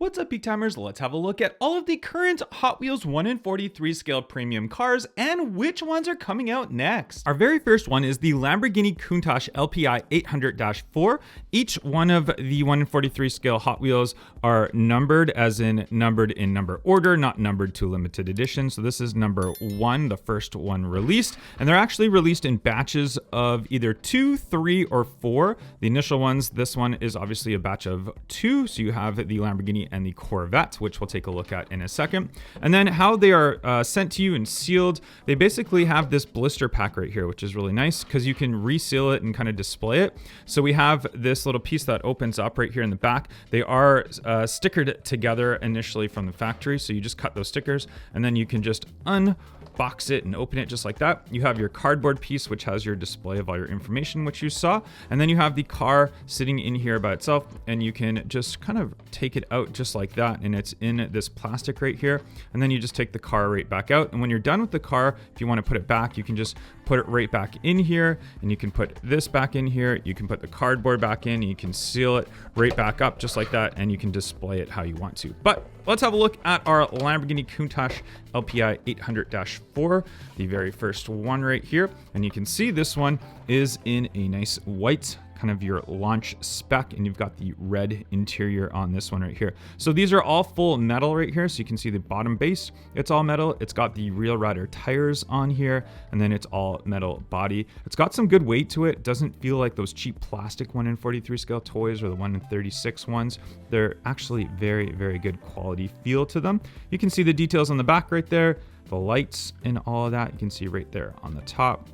What's up, Peak Timers? Let's have a look at all of the current Hot Wheels 1/43 scale premium cars and which ones are coming out next. Our very first one is the Lamborghini Countach LPI 800-4. Each one of the 1/43 scale Hot Wheels are numbered, as in numbered in number order, not numbered to limited edition. So this is number 1, the first one released, and they're actually released in batches of either 2, 3, or 4. The initial ones, this one is obviously a batch of 2, so you have the Lamborghini and the Corvette, which we'll take a look at in a second. And then how they are sent to you and sealed, they basically have this blister pack right here, which is really nice because you can reseal it and kind of display it. So we have this little piece that opens up right here in the back. They are stickered together initially from the factory, so you just cut those stickers and then you can just unbox it and open it just like that. You have your cardboard piece, which has your display of all your information, which you saw, and then you have the car sitting in here by itself, and you can just kind of take it out just like that, and it's in this plastic right here, and then you just take the car right back out. And when you're done with the car, if you want to put it back, you can just put it right back in here, and you can put this back in here, you can put the cardboard back in, and you can seal it right back up just like that, and you can display it how you want to. But let's have a look at our Lamborghini Countach LPI 800-4, the very first one right here. And you can see this one is in a nice white, kind of your launch spec, and you've got the red interior on this one right here. So these are all full metal right here, so you can see the bottom base, it's all metal. It's got the Real Rider tires on here, and then it's all metal body. It's got some good weight to it. It doesn't feel like those cheap plastic 1/43 scale toys or the 1/36 ones. They're actually very, very good quality feel to them. You can see the details on the back right there, the lights and all of that. You can see right there on the top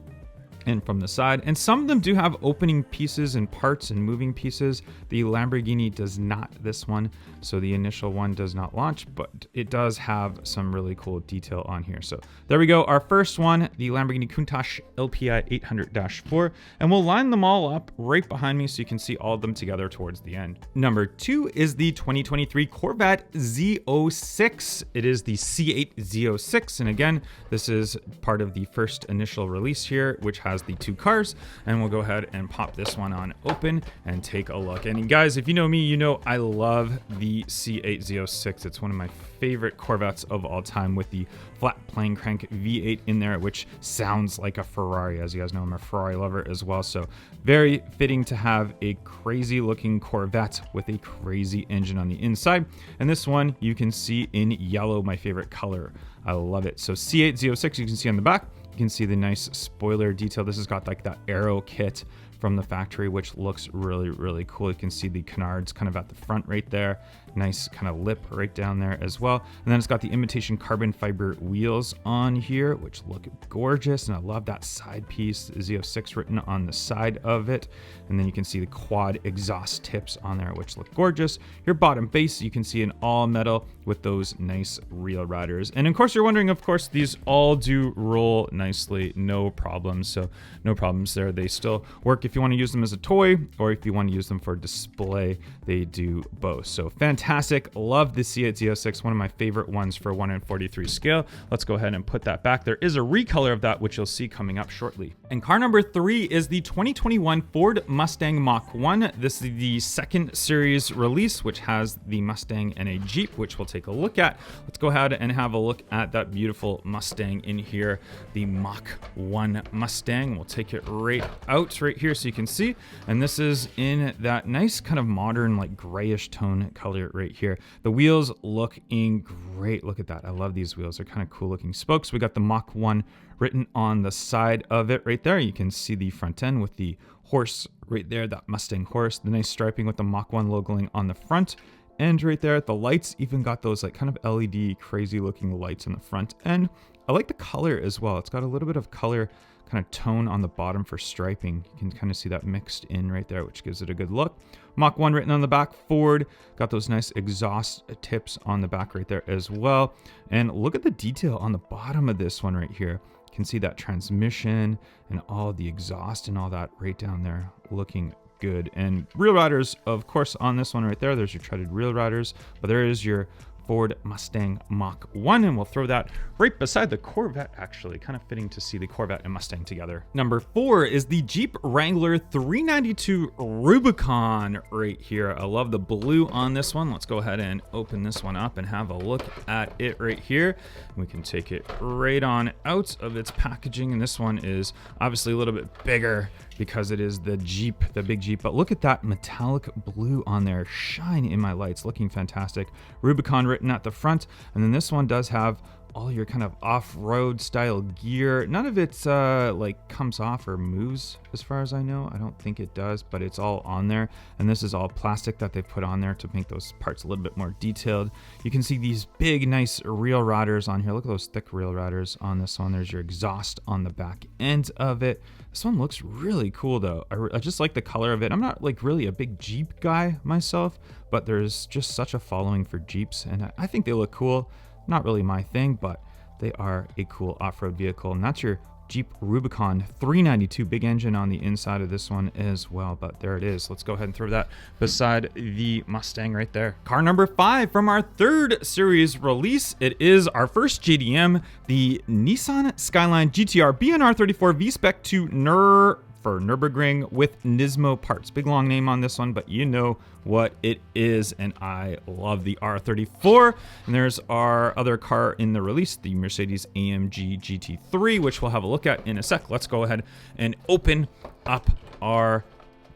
and from the side. And some of them do have opening pieces and parts and moving pieces. The Lamborghini does not, this one. So the initial one does not launch, but it does have some really cool detail on here. So there we go. Our first one, the Lamborghini Countach LPI 800-4. And we'll line them all up right behind me so you can see all of them together towards the end. Number 2 is the 2023 Corvette Z06. It is the C8 Z06. And again, this is part of the first initial release here, which has the 2 cars, and we'll go ahead and pop this one on open and take a look. And guys, if you know me, you know I love the C8 Z06. It's one of my favorite Corvettes of all time, with the flat plane crank V8 in there, which sounds like a Ferrari. As you guys know, I'm a Ferrari lover as well, so very fitting to have a crazy looking Corvette with a crazy engine on the inside. And this one you can see in yellow, my favorite color. I love it. So C8 Z06, you can see on the back. You can see the nice spoiler detail. This has got like that aero kit from the factory, which looks really, really cool. You can see the canards kind of at the front right there. Nice kind of lip right down there as well. And then it's got the imitation carbon fiber wheels on here, which look gorgeous. And I love that side piece, Z06 written on the side of it. And then you can see the quad exhaust tips on there, which look gorgeous. Your bottom base, you can see in all metal with those nice Real Riders. And of course, you're wondering, of course, these all do roll nicely, no problems. So no problems there. They still work if you want to use them as a toy, or if you want to use them for display, they do both. So fantastic. Love the C8 Z06, one of my favorite ones for 1/43 scale. Let's go ahead and put that back. There is a recolor of that, which you'll see coming up shortly. And car number 3 is the 2021 Ford Mustang Mach 1. This is the second series release, which has the Mustang and a Jeep, which we'll take a look at. Let's go ahead and have a look at that beautiful Mustang in here, the Mach 1 Mustang. We'll take it right out right here so you can see. And this is in that nice kind of modern, like grayish tone color right here. The wheels looking great. Look at that. I love these wheels. They're kind of cool looking spokes. We got the Mach 1 written on the side of it right there. You can see the front end with the horse right there, that Mustang horse, the nice striping with the Mach 1 logoing on the front end right there. The lights even got those like kind of LED crazy looking lights on the front end. I like the color as well. It's got a little bit of color kind of tone on the bottom for striping. You can kind of see that mixed in right there, which gives it a good look. Mach 1 written on the back. Ford got those nice exhaust tips on the back right there as well. And look at the detail on the bottom of this one right here. You can see that transmission and all the exhaust and all that right down there, looking good. And Real Riders, of course, on this one right there. There's your treaded Real Riders, but there is your Ford Mustang Mach 1, and we'll throw that right beside the Corvette, actually. Kind of fitting to see the Corvette and Mustang together. Number 4 is the Jeep Wrangler 392 Rubicon right here. I love the blue on this one. Let's go ahead and open this one up and have a look at it right here. We can take it right on out of its packaging, and this one is obviously a little bit bigger because it is the Jeep, the big Jeep, but look at that metallic blue on there. Shine in my lights, looking fantastic. Rubicon written at the front, and then this one does have all your kind of off-road style gear. None of it's like comes off or moves as far as I know. I don't think it does, but it's all on there. And this is all plastic that they put on there to make those parts a little bit more detailed. You can see these big, nice reel riders on here. Look at those thick reel riders on this one. There's your exhaust on the back end of it. This one looks really cool though. I just like the color of it. I'm not like really a big Jeep guy myself, but there's just such a following for Jeeps, and I think they look cool. Not really my thing, but they are a cool off-road vehicle. And that's your Jeep Rubicon 392, big engine on the inside of this one as well. But there it is. Let's go ahead and throw that beside the Mustang right there. Car number 5 from our 3rd series release. It is our first JDM, the Nissan Skyline GTR BNR34 V-Spec to Nürburgring with Nismo parts. Big long name on this one, but you know what it is, and I love the R34. And there's our other car in the release, the Mercedes-AMG GT3, which we'll have a look at in a sec. Let's go ahead and open up our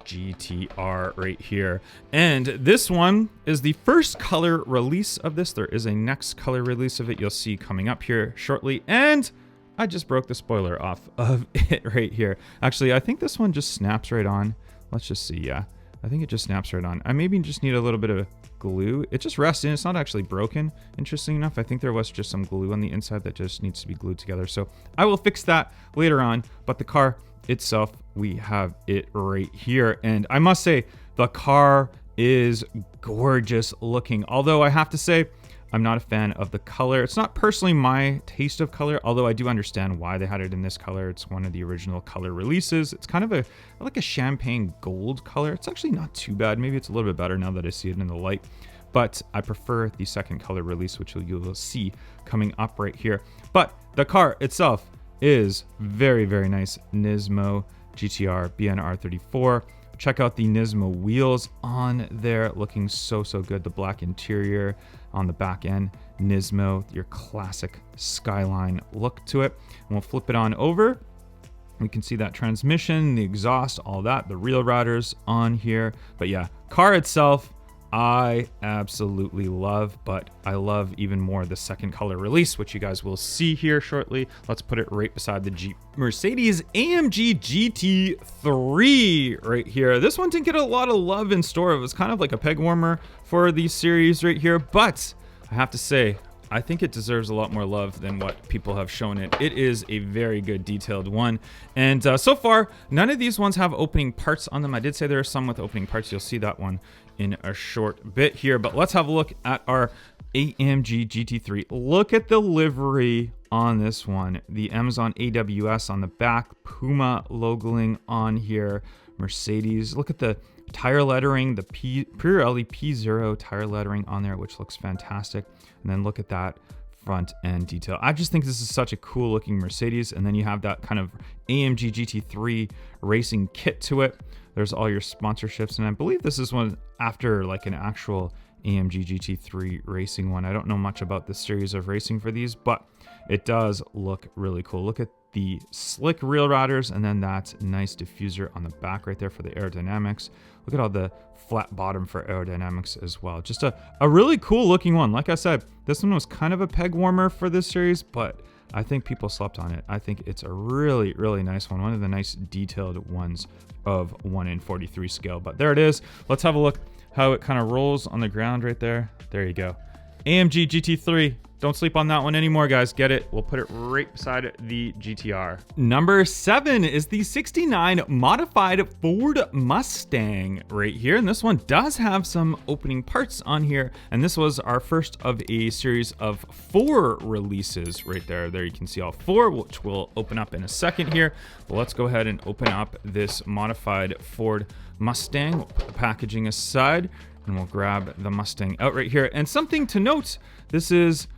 GTR right here. And this one is the first color release of this. There is a next color release of it you'll see coming up here shortly, and I just broke the spoiler off of it right here. Actually, I think this one just snaps right on. Let's just see. Yeah, I think it just snaps right on. I maybe just need a little bit of glue. It just rests in. It's not actually broken, interesting enough. I think there was just some glue on the inside that just needs to be glued together. So I will fix that later on. But the car itself, we have it right here. And I must say, the car is gorgeous looking. Although I have to say, I'm not a fan of the color. It's not personally my taste of color, although I do understand why they had it in this color. It's one of the original color releases. It's kind of like a champagne gold color. It's actually not too bad. Maybe it's a little bit better now that I see it in the light, but I prefer the second color release, which you will see coming up right here. But the car itself is very, very nice. Nismo GTR BNR34. Check out the Nismo wheels on there, looking so good. The black interior on the back end, Nismo, your classic Skyline look to it. And we'll flip it on over. We can see that transmission, the exhaust, all that, the reel riders on here. But yeah, car itself, I absolutely love, but I love even more the second color release, which you guys will see here shortly. Let's put it right beside the Jeep. Mercedes-AMG GT3 right here. This one didn't get a lot of love in store. It was kind of like a peg warmer for the series right here, but I have to say, I think it deserves a lot more love than what people have shown it. It is a very good detailed one. And so far, none of these ones have opening parts on them. I did say there are some with opening parts. You'll see that one in a short bit here, but let's have a look at our AMG GT3. Look at the livery on this one. The Amazon AWS on the back, Puma logoing on here, Mercedes. Look at the tire lettering, the Pirelli P0 tire lettering on there, which looks fantastic. And then look at that front end detail. I just think this is such a cool looking Mercedes. And then you have that kind of AMG GT3 racing kit to it. There's all your sponsorships, and I believe this is one after like an actual AMG GT3 racing one. I don't know much about this series of racing for these, but it does look really cool. Look at the slick reel riders, and then that nice diffuser on the back right there for the aerodynamics. Look at all the flat bottom for aerodynamics as well. Just a really cool looking one. Like I said, this one was kind of a peg warmer for this series, but I think people slept on it. I think it's a really, really nice one. One of the nice detailed ones of 1 in 43 scale. But there it is. Let's have a look how it kind of rolls on the ground right there. There you go. AMG GT3. Don't sleep on that one anymore, guys. Get it. We'll put it right beside the GTR. Number 7 is the 69 modified Ford Mustang right here. And this one does have some opening parts on here. And this was our first of a series of 4 releases right there. There you can see all 4, which we'll open up in a second here. But let's go ahead and open up this modified Ford Mustang. We'll put the packaging aside and we'll grab the Mustang out right here. And something to note, this is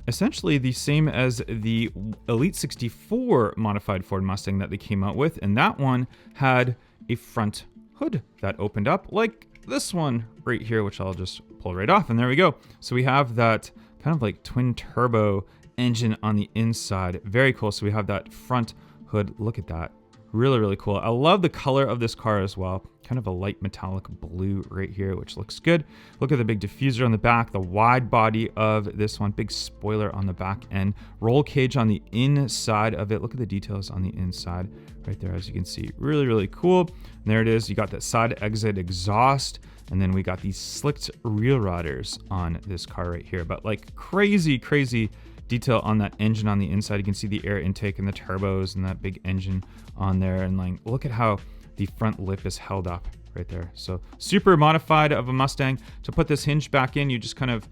essentially the same as the Elite 64 modified Ford Mustang that they came out with, and that one had a front hood that opened up like this one right here, which I'll just pull right off, and there we go. So we have that kind of like twin turbo engine on the inside. Very cool. So we have that front hood. Look at that. Really, really cool. I love the color of this car as well. Kind of a light metallic blue right here, which looks good. Look at the big diffuser on the back, the wide body of this one, big spoiler on the back end, roll cage on the inside of it. Look at the details on the inside right there, as you can see. Really, really cool. And there it is. You got that side exit exhaust, and then we got these slicked rear riders on this car right here. But like crazy, crazy detail on that engine on the inside. You can see the air intake and the turbos and that big engine on there. And like, look at how the front lip is held up right there. So super modified of a Mustang. To put this hinge back in, you just kind of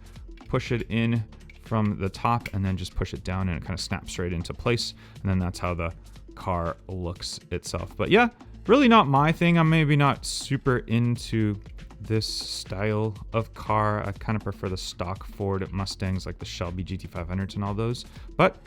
push it in from the top and then just push it down, and it kind of snaps right into place. And then that's how the car looks itself. But yeah, really not my thing. I'm maybe not super into this style of car. I kind of prefer the stock Ford Mustangs like the Shelby GT500s and all those, but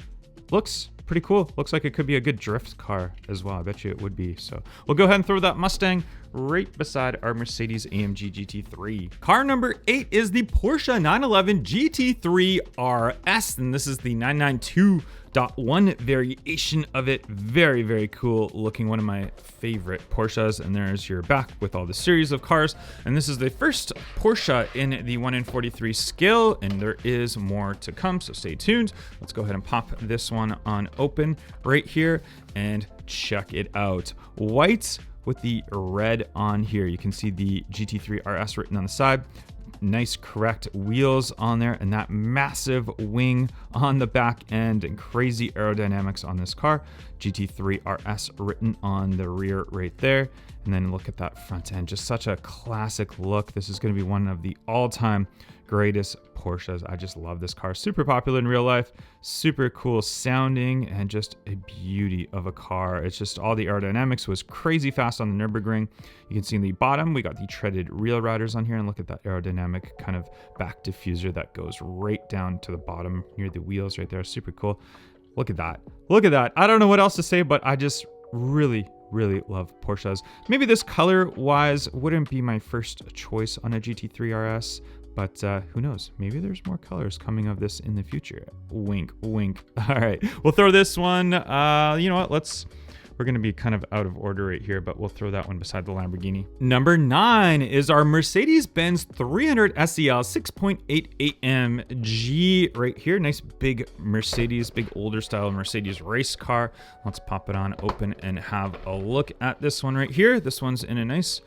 looks pretty cool. Looks like it could be a good drift car as well. I bet you it would be. So we'll go ahead and throw that Mustang right beside our Mercedes-AMG GT3. Car number 8 is the Porsche 911 GT3 RS, and this is the 992.1 variation of it. Very, very cool looking. One of my favorite Porsches. And there's your back with all the series of cars. And this is the first Porsche in the 1 in 43 scale, and there is more to come, so stay tuned. Let's go ahead and pop this one on open right here and check it out. White with the red on here. You can see the GT3 RS written on the side. Nice correct wheels on there, and that massive wing on the back end, and crazy aerodynamics on this car. GT3 RS written on the rear right there. And then look at that front end, just such a classic look. This is going to be one of the all-time greatest Porsches. I just love this car. Super popular in real life, super cool sounding, and just a beauty of a car. It's just all the aerodynamics was crazy fast on the Nürburgring. You can see in the bottom, we got the treaded rail riders on here, and look at that aerodynamic kind of back diffuser that goes right down to the bottom near the wheels right there. Super cool. Look at that. Look at that. I don't know what else to say, but I just really love Porsches. Maybe this color wise wouldn't be my first choice on a GT3 RS, but who knows? Maybe there's more colors coming of this in the future. Wink, wink. All right, we'll throw this one. You know what? We're going to be kind of out of order right here, but we'll throw that one beside the Lamborghini. Number 9 is our Mercedes-Benz 300 SEL 6.8 AMG right here. Nice big Mercedes, big older style Mercedes race car. Let's pop it on open and have a look at this one right here. This one's in a nice,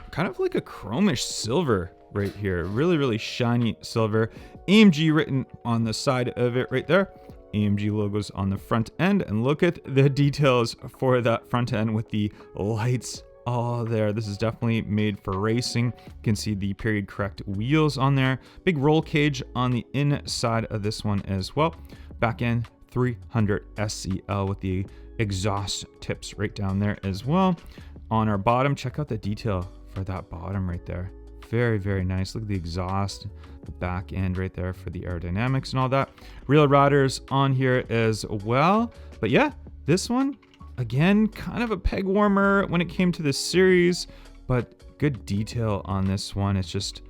kind of like a chromish silver right here. Really shiny silver. AMG written on the side of it right there. AMG logos on the front end, and look at the details for that front end with the lights all there. This is definitely made for racing. You can see the period correct wheels on there. Big roll cage on the inside of this one as well. Back end 300 SEL with the exhaust tips right down there as well. On our bottom, check out the detail for that bottom right there. Very nice. Look at the exhaust, the back end right there for the aerodynamics and all that. Real riders on here as well. But yeah, this one, again, kind of a peg warmer when it came to this series, but good detail on this one. It's just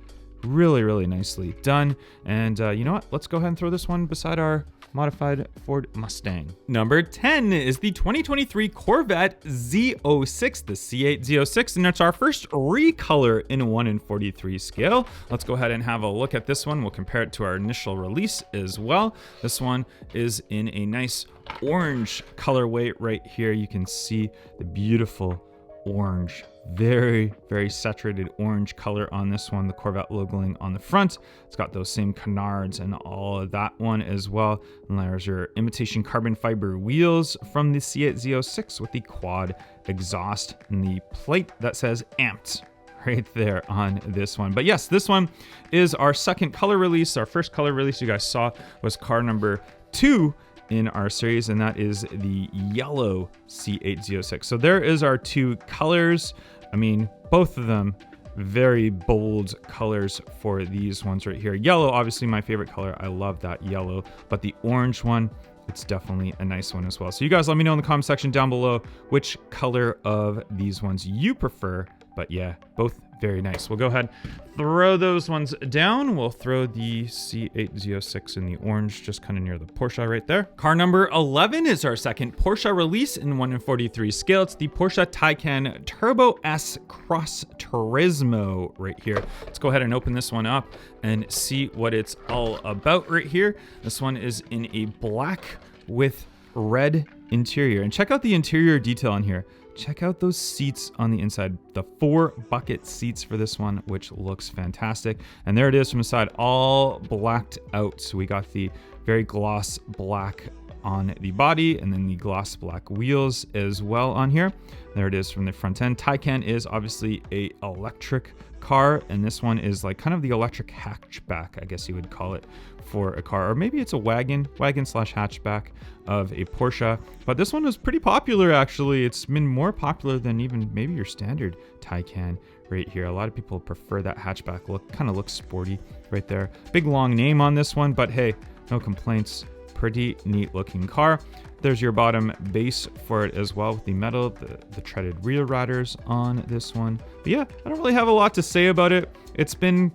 really nicely done. And you know what? Let's go ahead and throw this one beside our modified Ford Mustang. Number 10 is the 2023 Corvette Z06, the C8 Z06, and it's our first recolor in a 1 in 43 scale. Let's go ahead and have a look at this one. We'll compare it to our initial release as well. This one is in a nice orange colorway right here. You can see the beautiful orange, very saturated orange color on this one. The Corvette logoing on the front. It's got those same canards and all of that one as well. And there's your imitation carbon fiber wheels from the C8 Z06 with the quad exhaust and the plate that says amped right there on this one. But yes, this one is our second color release. Our first color release you guys saw was car number 2 in our series, and that is the yellow C8 Z06. So there is our 2 colors. I mean, both of them very bold colors for these ones right here. Yellow, obviously my favorite color. I love that yellow, but the orange one, it's definitely a nice one as well. So you guys let me know in the comment section down below which color of these ones you prefer. But yeah, both very nice. We'll go ahead, throw those ones down. We'll throw the Z06 in the orange, just kind of near the Porsche right there. Car number 11 is our second Porsche release in 1/43 scale. It's the Porsche Taycan Turbo S Cross Turismo right here. Let's go ahead and open this one up and see what it's all about right here. This one is in a black with red interior. And check out the interior detail on here. Check out those seats on the inside, the 4 bucket seats for this one, which looks fantastic. And there it is from the side, all blacked out. So we got the very gloss black on the body and then the gloss black wheels as well on here. There it is from the front end. Taycan is obviously a electric car, and this one is like kind of the electric hatchback, I guess you would call it, for a car, or maybe it's a wagon slash hatchback of a Porsche. But this one was pretty popular actually. It's been more popular than even maybe your standard Taycan right here. A lot of people prefer that hatchback look, kind of looks sporty right there. Big long name on this one, but hey, no complaints. Pretty neat looking car. There's your bottom base for it as well with the metal, the treaded rear riders on this one. But yeah, I don't really have a lot to say about it.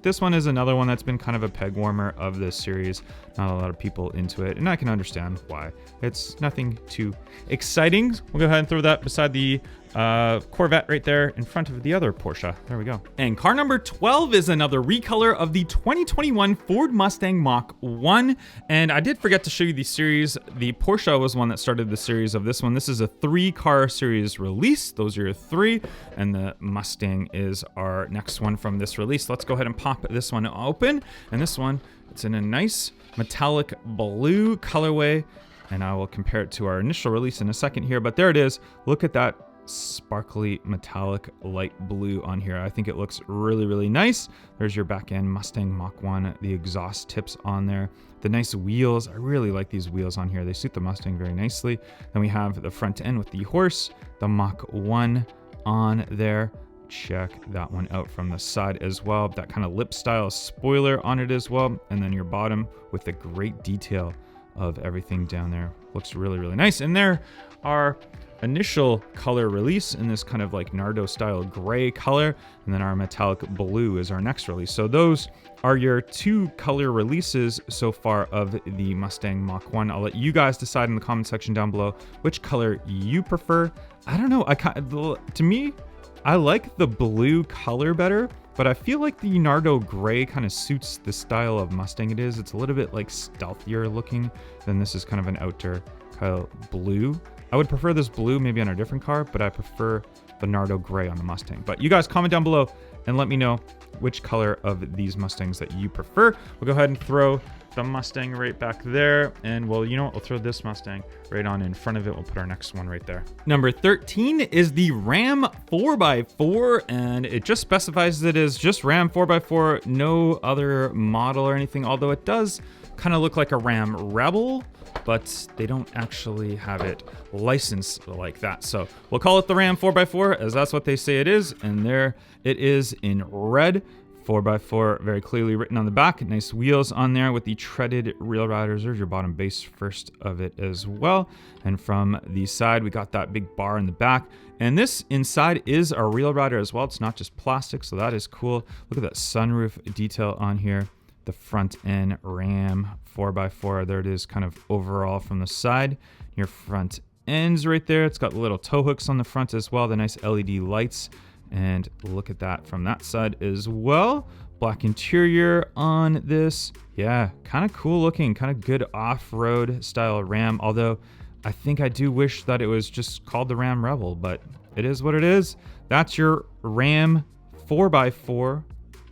This one is another one that's been kind of a peg warmer of this series. Not a lot of people into it, and I can understand why. It's nothing too exciting. We'll go ahead and throw that beside the Corvette right there in front of the other Porsche. There we go. And car number 12 is another recolor of the 2021 Ford Mustang Mach 1. And I did forget to show you the series. The Porsche was one that started the series of this one. This is a 3-car series release. Those are your 3. And the Mustang is our next one from this release. Let's go ahead and pop this one open. And this one, it's in a nice metallic blue colorway. And I will compare it to our initial release in a second here. But there it is. Look at that sparkly metallic light blue on here. I think it looks really, really nice. There's your back end Mustang Mach 1, the exhaust tips on there, the nice wheels. I really like these wheels on here. They suit the Mustang very nicely. Then we have the front end with the horse, the Mach 1 on there. Check that one out from the side as well. That kind of lip style spoiler on it as well. And then your bottom with the great detail of everything down there. Looks really, really nice. And there are initial color release in this kind of like Nardo style gray color, and then our metallic blue is our next release. So those are your 2 color releases so far of the Mustang Mach 1. I'll let you guys decide in the comment section down below which color you prefer. I don't know, to me, I like the blue color better, but I feel like the Nardo gray kind of suits the style of Mustang it is. It's a little bit like stealthier looking than this is kind of an outer kind of blue. I would prefer this blue maybe on a different car, but I prefer the Nardo gray on the Mustang. But you guys comment down below and let me know which color of these Mustangs that you prefer. We'll go ahead and throw the Mustang right back there. And well, you know what? We'll throw this Mustang right on in front of it. We'll put our next one right there. Number 13 is the Ram 4x4, and it just specifies it as just Ram 4x4, no other model or anything, although it does kind of look like a Ram Rebel, but they don't actually have it licensed like that. So we'll call it the Ram 4x4 as that's what they say it is. And there it is in red. 4x4 very clearly written on the back. Nice wheels on there with the treaded rail riders. There's your bottom base first of it as well. And from the side, we got that big bar in the back. And this inside is a rail rider as well. It's not just plastic, so that is cool. Look at that sunroof detail on here. The front end Ram 4x4. There it is kind of overall from the side. Your front ends right there. It's got little tow hooks on the front as well. The nice LED lights. And look at that from that side as well. Black interior on this. Yeah, kind of cool looking, kind of good off-road style Ram. Although I think I do wish that it was just called the Ram Rebel, but it is what it is. That's your Ram 4x4.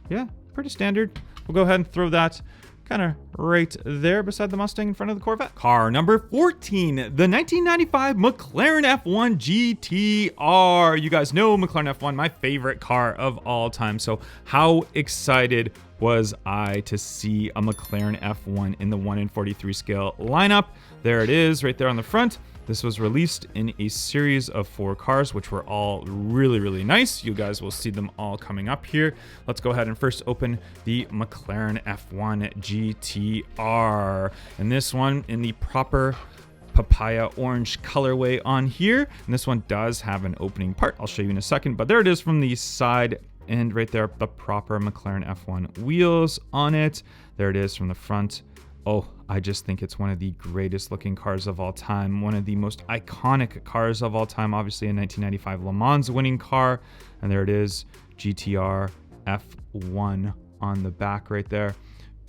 Yeah, pretty standard. We'll go ahead and throw that kind of right there beside the Mustang in front of the Corvette. Car number 14, the 1995 McLaren F1 GTR. You guys know McLaren F1, my favorite car of all time. So how excited was I to see a McLaren F1 in the 1/43 scale lineup? There it is right there on the front. This was released in a series of 4 cars, which were all really, really nice. You guys will see them all coming up here. Let's go ahead and first open the McLaren F1 GTR. And this one in the proper papaya orange colorway on here. And this one does have an opening part. I'll show you in a second, but there it is from the side. And right there, the proper McLaren F1 wheels on it. There it is from the front. Oh, I just think it's one of the greatest looking cars of all time. One of the most iconic cars of all time. Obviously a 1995 Le Mans winning car. And there it is, GTR F1 on the back right there.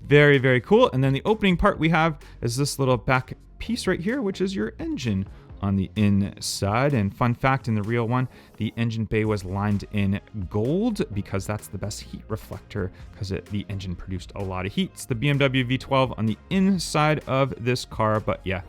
Very, very cool. And then the opening part we have is this little back piece right here, which is your engine on the inside. And fun fact, in the real one, the engine bay was lined in gold because that's the best heat reflector, because the engine produced a lot of heat. It's the BMW V12 on the inside of this car. But yeah,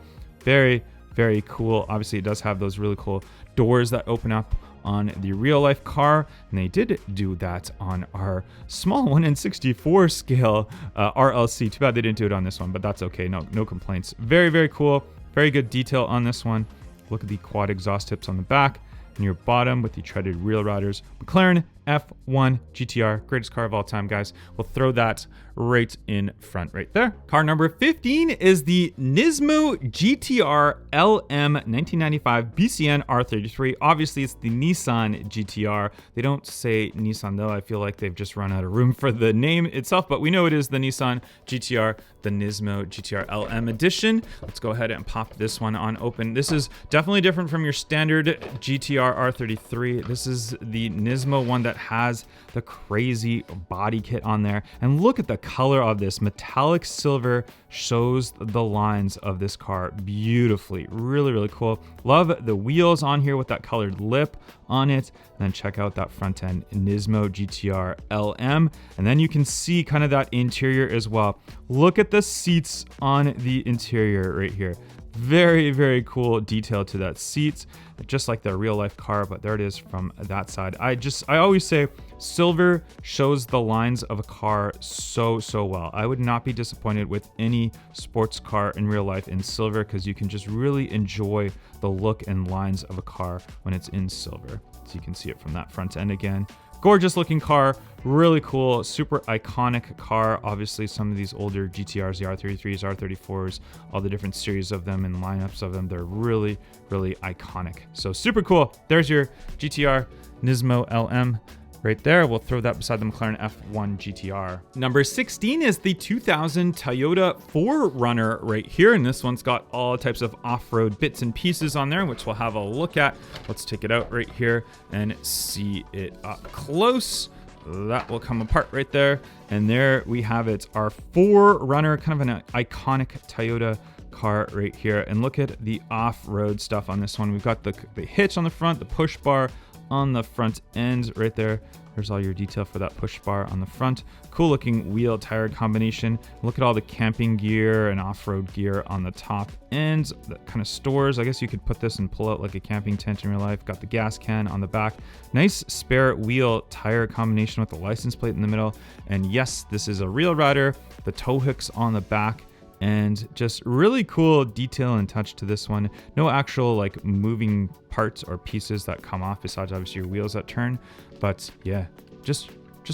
very, very cool. Obviously it does have those really cool doors that open up on the real life car, and they did do that on our small 1/64 scale RLC. Too bad they didn't do it on this one, but that's okay. No complaints. Very, very cool. Very good detail on this one. Look at the quad exhaust tips on the back and your bottom with the treaded wheel riders. McLaren F1 GTR, greatest car of all time, guys. We'll throw that right in front right there. Car number 15 is the Nismo GTR LM 1995 BCN R33. Obviously, it's the Nissan GTR. They don't say Nissan though. I feel like they've just run out of room for the name itself, but we know it is the Nissan GTR, the Nismo GTR LM edition. Let's go ahead and pop this one on open. This is definitely different from your standard GTR R33. This is the Nismo one that has the crazy body kit on there. And look at the color of this. Metallic silver shows the lines of this car beautifully. Really, really cool. Love the wheels on here with that colored lip on it. And then check out that front end Nismo GTR LM. And then you can see kind of that interior as well. Look at the seats on the interior right here. Very, very cool detail to that seat, just like the real life car, but there it is from that side. I always say silver shows the lines of a car so well. I would not be disappointed with any sports car in real life in silver, because you can just really enjoy the look and lines of a car when it's in silver. So you can see it from that front end again. Gorgeous looking car, really cool, super iconic car. Obviously some of these older GTRs, the R33s, R34s, all the different series of them and lineups of them, they're really, really iconic. So super cool. There's your GTR Nismo LM right there. We'll throw that beside the McLaren F1 GTR. Number 16 is the 2000 Toyota 4Runner right here. And this one's got all types of off-road bits and pieces on there, which we'll have a look at. Let's take it out right here and see it up close. That will come apart right there. And there we have it, our 4Runner, kind of an iconic Toyota car right here. And look at the off-road stuff on this one. We've got the hitch on the front, the push bar on the front end right there. There's all your detail for that push bar on the front. Cool looking wheel tire combination. Look at all the camping gear and off-road gear on the top end. That kind of stores. I guess you could put this and pull out like a camping tent in real life. Got the gas can on the back. Nice spare wheel tire combination with the license plate in the middle. And yes, this is a real rider. The tow hooks on the back. And just really cool detail and touch to this one. No actual like moving parts or pieces that come off besides obviously your wheels that turn. But yeah, just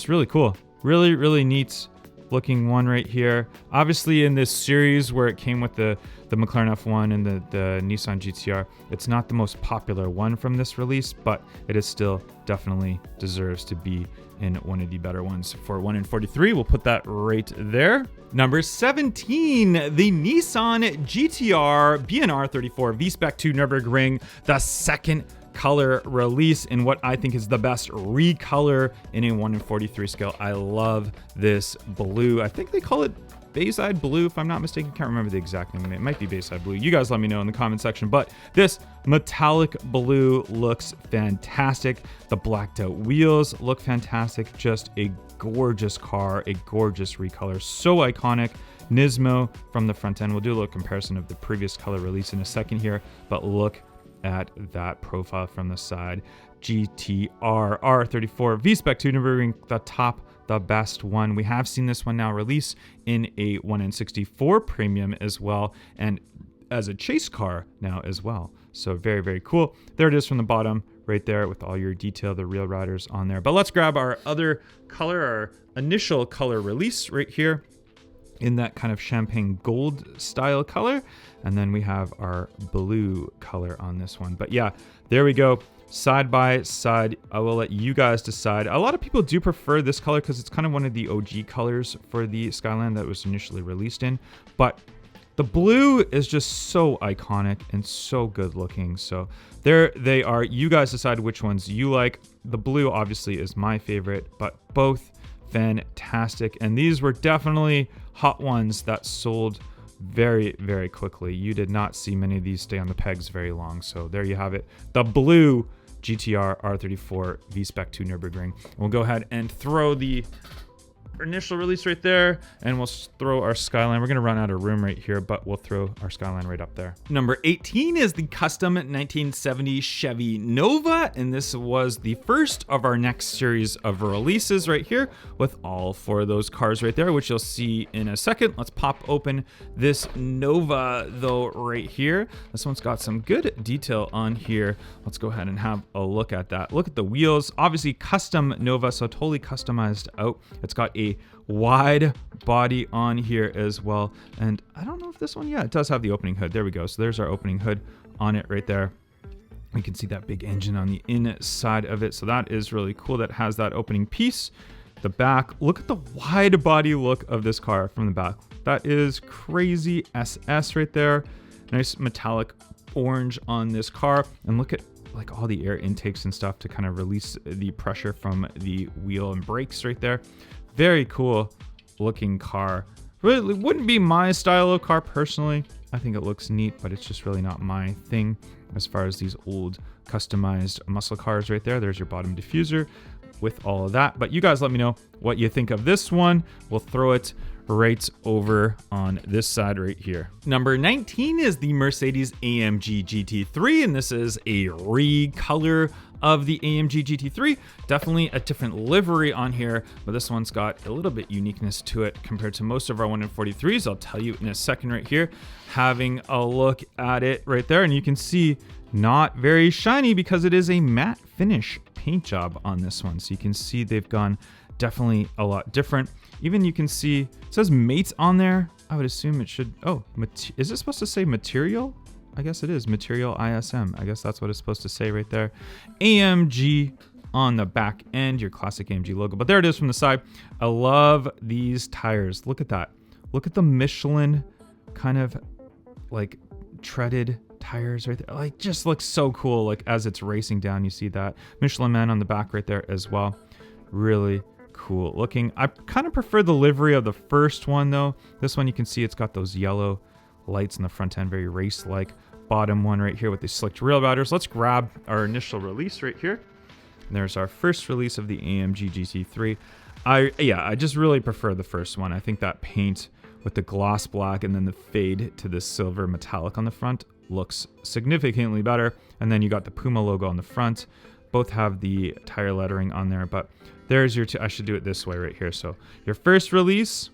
really cool. Really, really neat looking one right here. Obviously in this series where it came with the McLaren F1 and the Nissan GTR, it's not the most popular one from this release, but it is still definitely deserves to be in one of the better ones. For 1 in 43, we'll put that right there. Number 17, the Nissan GTR BNR 34 V-Spec 2 Nürburgring, the second color release in what I think is the best recolor in a 1 in 43 scale. I love this blue. I think they call it Bayside Blue, if I'm not mistaken. Can't remember the exact name. It might be Bayside Blue. You guys let me know in the comment section. But this metallic blue looks fantastic. The blacked out wheels look fantastic. Just a gorgeous car, a gorgeous recolor. So iconic. Nismo from the front end. We'll do a little comparison of the previous color release in a second here. But look at that profile from the side. GTR R34 V-Spec 2 Nürburgring, the top, the best one. We have seen this one now release in a 1 in 64 premium as well, and as a chase car now as well. So very, very cool. There it is from the bottom right there with all your detail, the real riders on there. But let's grab our other color, our initial color release right here in that kind of champagne gold style color. And then we have our blue color on this one. But yeah, there we go. Side by side, I will let you guys decide. A lot of people do prefer this color because it's kind of one of the OG colors for the Skyline that was initially released in. But the blue is just so iconic and so good looking. So there they are. You guys decide which ones you like. The blue obviously is my favorite, but both fantastic. And these were definitely hot ones that sold very, very quickly. You did not see many of these stay on the pegs very long. So there you have it. The blue GTR R34 V-Spec 2 Nürburgring. We'll go ahead and throw the initial release right there, and we'll throw our Skyline. We're gonna run out of room right here, but we'll throw our Skyline right up there. Number 18 is the custom 1970 Chevy Nova, and this was the first of our next series of releases right here with all 4 of those cars right there, which you'll see in a second. Let's pop open this Nova though right here. This one's got some good detail on here. Let's go ahead and have a look at that. Look at the wheels, obviously custom Nova, so totally customized out. It's got a wide body on here as well, and I don't know if this one, yeah, it does have the opening hood. There we go. So there's our opening hood on it right there. We can see that big engine on the inside of it, so that is really cool. That has that opening piece. The back, look at the wide body look of this car from the back. That is crazy SS right there. Nice metallic orange on this car, and look at like all the air intakes and stuff to kind of release the pressure from the wheel and brakes right there. Very cool looking car. Really wouldn't be my style of car personally. I think it looks neat, but it's just really not my thing as far as these old customized muscle cars right there. There's your bottom diffuser with all of that. But you guys let me know what you think of this one. We'll throw it right over on this side right here. Number 19 is the Mercedes-AMG GT3, and this is a recolor of the AMG GT3. Definitely a different livery on here, but this one's got a little bit uniqueness to it compared to most of our 143s. I'll tell you in a second right here. Having a look at it right there, and you can see not very shiny because it is a matte finish paint job on this one. So you can see they've gone definitely a lot different. Even you can see it says mates on there. I would assume it should, oh, is it supposed to say material? I guess it is material ISM. I guess that's what it's supposed to say right there. AMG on the back end, your classic AMG logo. But there it is from the side. I love these tires. Look at that. Look at the Michelin kind of like treaded tires right there. Like just looks so cool. Like as it's racing down, you see that Michelin man on the back right there as well. Really cool looking. I kind of prefer the livery of the first one though. This one you can see it's got those yellow lights in the front end, very race-like. Bottom one right here with the slicked rail riders. Let's grab our initial release right here. And there's our first release of the AMG GT3. I just really prefer the first one. I think that paint with the gloss black and then the fade to this silver metallic on the front looks significantly better. And then you got the Puma logo on the front. Both have the tire lettering on there, but there's your I should do it this way right here. So your first release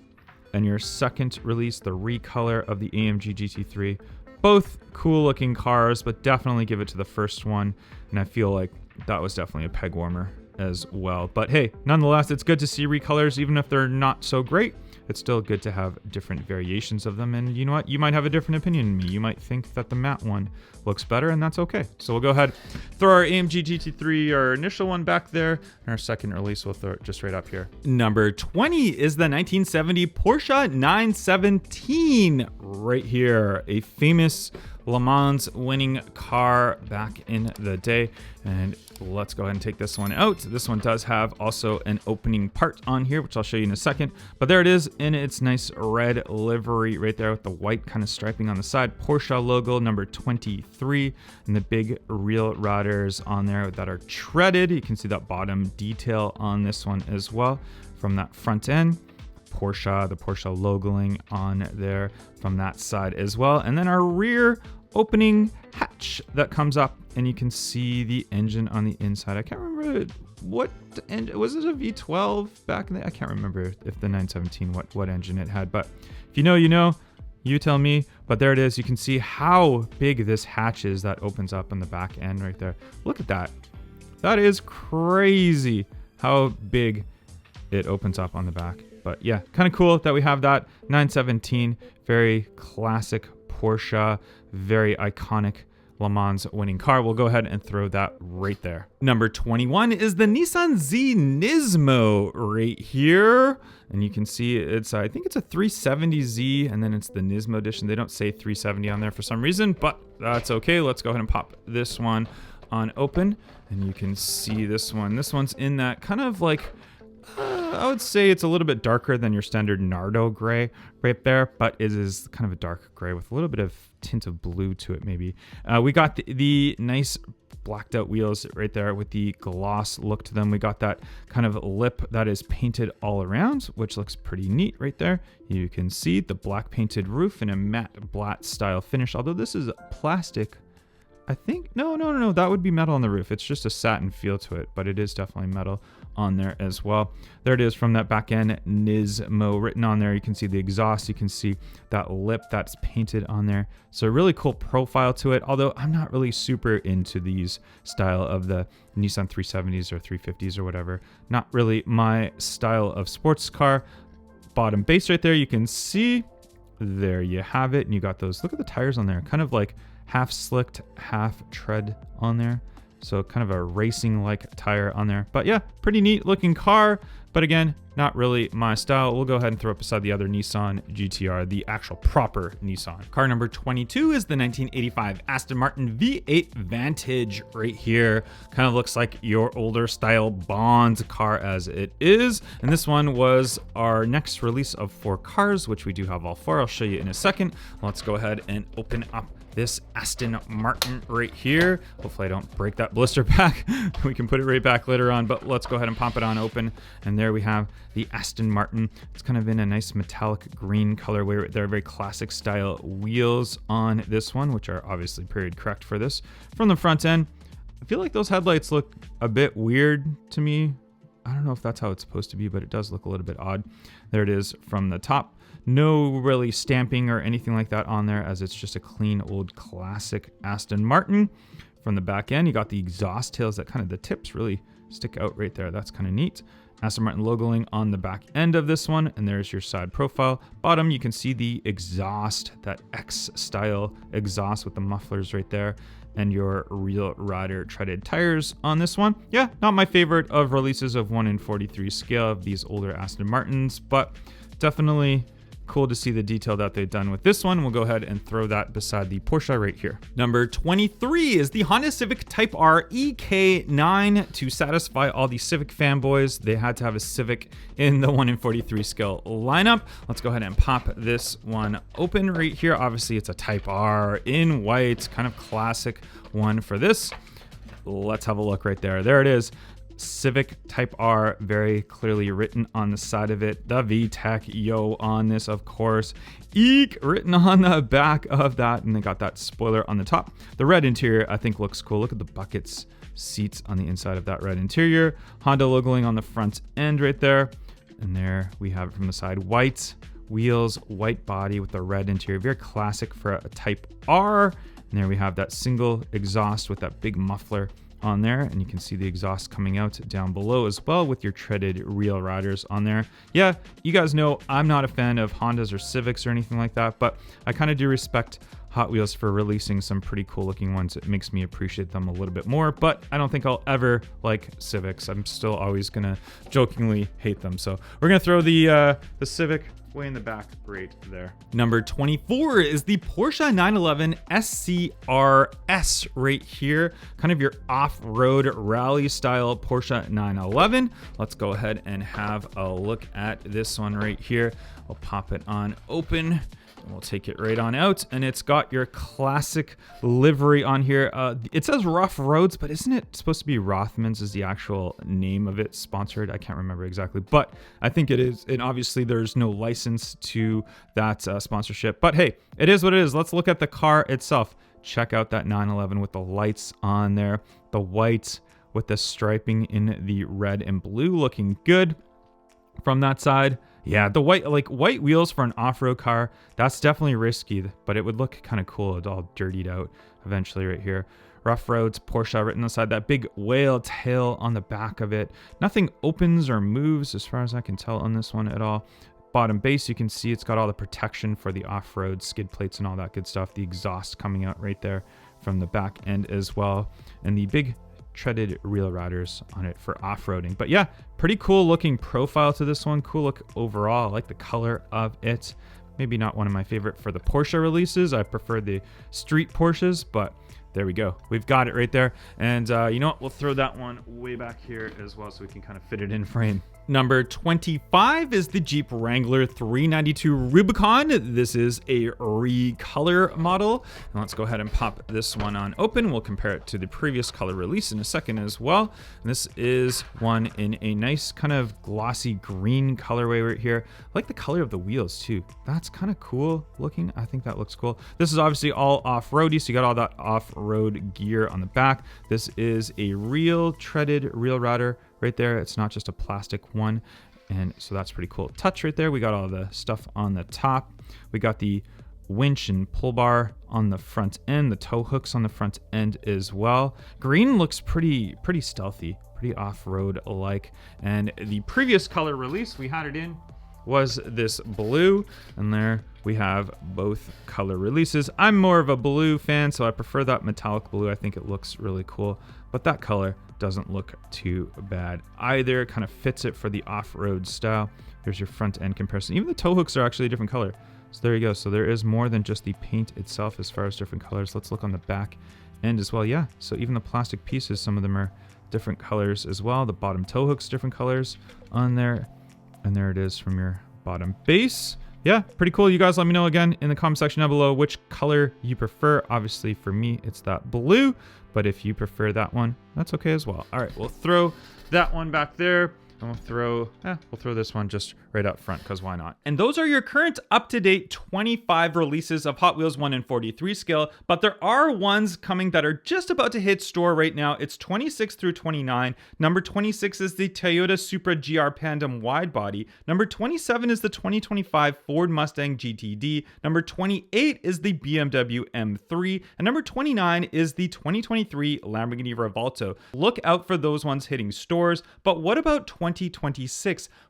and your second release, the recolor of the AMG GT3. Both cool looking cars, but definitely give it to the first one. And I feel like that was definitely a peg warmer as well. But hey, nonetheless, it's good to see recolors, even if they're not so great. It's still good to have different variations of them. And you know what? You might have a different opinion than me. You might think that the matte one looks better, and that's okay. So we'll go ahead, throw our AMG GT3, our initial one back there, and our second release, we'll throw it just right up here. Number 20 is the 1970 Porsche 917 right here. A famous Le Mans winning car back in the day. And let's go ahead and take this one out. This one does have also an opening part on here, which I'll show you in a second. But there it is in its nice red livery right there with the white kind of striping on the side. Porsche logo number 23 and the big real riders on there that are treaded. You can see that bottom detail on this one as well from that front end. Porsche, the Porsche logoing on there from that side as well. And then our rear opening hatch that comes up, and you can see the engine on the inside. I can't remember what engine was it, a V12 back in the, I can't remember if the 917 what engine it had, but if you know, you know. You tell me. But there it is. You can see how big this hatch is that opens up on the back end right there. Look at that. That is crazy how big it opens up on the back. But yeah, kind of cool that we have that 917, very classic Porsche, very iconic Le Mans winning car. We'll go ahead and throw that right there. Number 21 is the Nissan Z Nismo right here. And you can see it's, I think it's a 370Z, and then it's the Nismo edition. They don't say 370 on there for some reason, but that's okay. Let's go ahead and pop this one on open. And you can see this one. This one's in that kind of like, I would say it's a little bit darker than your standard Nardo gray right there, but it is kind of a dark gray with a little bit of tint of blue to it maybe. We got the nice blacked out wheels right there with the gloss look to them. We got that kind of lip that is painted all around, which looks pretty neat right there. You can see the black painted roof and a matte black style finish, although this is plastic. I think, no, that would be metal on the roof. It's just a satin feel to it, but it is definitely metal on there as well. There it is from that back end, Nismo written on there. You can see the exhaust, you can see that lip that's painted on there. So a really cool profile to it, although I'm not really super into these style of the Nissan 370s or 350s or whatever. Not really my style of sports car. Bottom base right there, you can see, there you have it. And you got those, look at the tires on there, kind of like half slicked, half tread on there. So kind of a racing like tire on there. But yeah, pretty neat looking car. But again, not really my style. We'll go ahead and throw it beside the other Nissan GTR, the actual proper Nissan. Car number 22 is the 1985 Aston Martin V8 Vantage right here. Kind of looks like your older style Bond car as it is. And this one was our next release of 4 cars, which we do have all 4. I'll show you in a second. Let's go ahead and open up this Aston Martin right here. Hopefully I don't break that blister back. We can put it right back later on, but let's go ahead and pop it on open. And there we have the Aston Martin. It's kind of in a nice metallic green colorway right there. Very classic style wheels on this one, which are obviously period correct for this. From the front end, I feel like those headlights look a bit weird to me. I don't know if that's how it's supposed to be, but it does look a little bit odd. There it is from the top. No really stamping or anything like that on there, as it's just a clean old classic Aston Martin. From the back end, you got the exhaust tails that kind of the tips really stick out right there. That's kind of neat. Aston Martin logoing on the back end of this one, and there's your side profile. Bottom, you can see the exhaust, that X style exhaust with the mufflers right there, and your real rider treaded tires on this one. Yeah, not my favorite of releases of 1 in 43 scale of these older Aston Martins, but definitely cool to see the detail that they've done with this one. We'll go ahead and throw that beside the Porsche right here. Number 23 is the Honda Civic Type R EK9. To satisfy all the Civic fanboys, they had to have a Civic in the 1 in 43 scale lineup. Let's go ahead and pop this one open right here. Obviously it's a Type R in white, kind of classic one for this. Let's have a look right there. There it is. Civic Type R, very clearly written on the side of it. The VTEC yo on this, of course. Eek written on the back of that, and they got that spoiler on the top. The red interior I think looks cool. Look at the buckets seats on the inside of that red interior. Honda logoing on the front end right there, and there we have it from the side. White wheels, white body with the red interior, very classic for a Type R. And there we have that single exhaust with that big muffler on there, and you can see the exhaust coming out down below as well with your treaded real riders on there. Yeah, you guys know I'm not a fan of Hondas or Civics or anything like that, but I kind of do respect Hot Wheels for releasing some pretty cool looking ones. It makes me appreciate them a little bit more, but I don't think I'll ever like Civics. I'm still always gonna jokingly hate them. So we're gonna throw the Civic way in the back right there. Number 24 is the Porsche 911 SCRS right here. Kind of your off-road rally style Porsche 911. Let's go ahead and have a look at this one right here. We'll pop it on open. We'll take it right on out, and it's got your classic livery on here. It says Rough Roads, but isn't it supposed to be Rothmans is the actual name of it, sponsored? I can't remember exactly, but I think it is. And obviously there's no license to that sponsorship, but hey, it is what it is. Let's look at the car itself. Check out that 911 with the lights on there, the white with the striping in the red and blue, looking good from that side. Yeah, the white wheels for an off-road car, that's definitely risky, but it would look kind of cool. It's all dirtied out eventually right here. Rough roads, Porsche written on the side, that big whale tail on the back of it. Nothing opens or moves as far as I can tell on this one at all. Bottom base, you can see it's got all the protection for the off-road skid plates and all that good stuff. The exhaust coming out right there from the back end as well. And the big treaded wheel riders on it for off-roading. But yeah, pretty cool looking profile to this one. Cool look overall. I like the color of it. Maybe not one of my favorite for the Porsche releases. I prefer the street Porsches, but there we go. We've got it right there. And you know what? We'll throw that one way back here as well so we can kind of fit it in frame. Number 25 is the Jeep Wrangler 392 Rubicon. This is a recolor model. And let's go ahead and pop this one on open. We'll compare it to the previous color release in a second as well. And this is one in a nice kind of glossy green colorway right here. I like the color of the wheels too. That's kind of cool looking. I think that looks cool. This is obviously all off-roady, so you got all that off-road gear on the back. This is a real treaded wheel rider right there. It's not just a plastic one, and so that's pretty cool touch right there. We got all the stuff on the top. We got the winch and pull bar on the front end, the tow hooks on the front end as well. Green looks pretty stealthy, pretty off-road like. And the previous color release we had it in was this blue, and there we have both color releases. I'm more of a blue fan, so I prefer that metallic blue. I think it looks really cool, but that color doesn't look too bad either. It kind of fits it for the off-road style. Here's your front end comparison. Even the tow hooks are actually a different color. So there you go. So there is more than just the paint itself as far as different colors. Let's look on the back end as well. Yeah, so even the plastic pieces, some of them are different colors as well. The bottom tow hooks, different colors on there. And there it is from your bottom base. Yeah, pretty cool. You guys let me know again in the comment section down below which color you prefer. Obviously for me, it's that blue, but if you prefer that one, that's okay as well. All right, we'll throw that one back there. And we'll throw this one just right up front, because why not? And those are your current up-to-date 25 releases of Hot Wheels 1 in 43 scale, but there are ones coming that are just about to hit store right now. It's 26 through 29. Number 26 is the Toyota Supra GR Pandem wide body. Number 27 is the 2025 Ford Mustang GTD. Number 28 is the BMW M3. And number 29 is the 2023 Lamborghini Revuelto. Look out for those ones hitting stores. But what about 2026?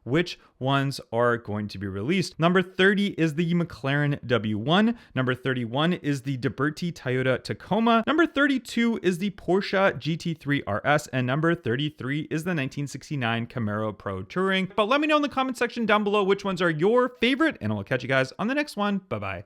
Which ones are going to be released? Number 30 is the McLaren W1. Number 31 is the Deberti Toyota Tacoma. Number 32 is the Porsche GT3 RS. And number 33 is the 1969 Camaro Pro Touring. But let me know in the comment section down below which ones are your favorite, and I'll catch you guys on the next one. Bye-bye.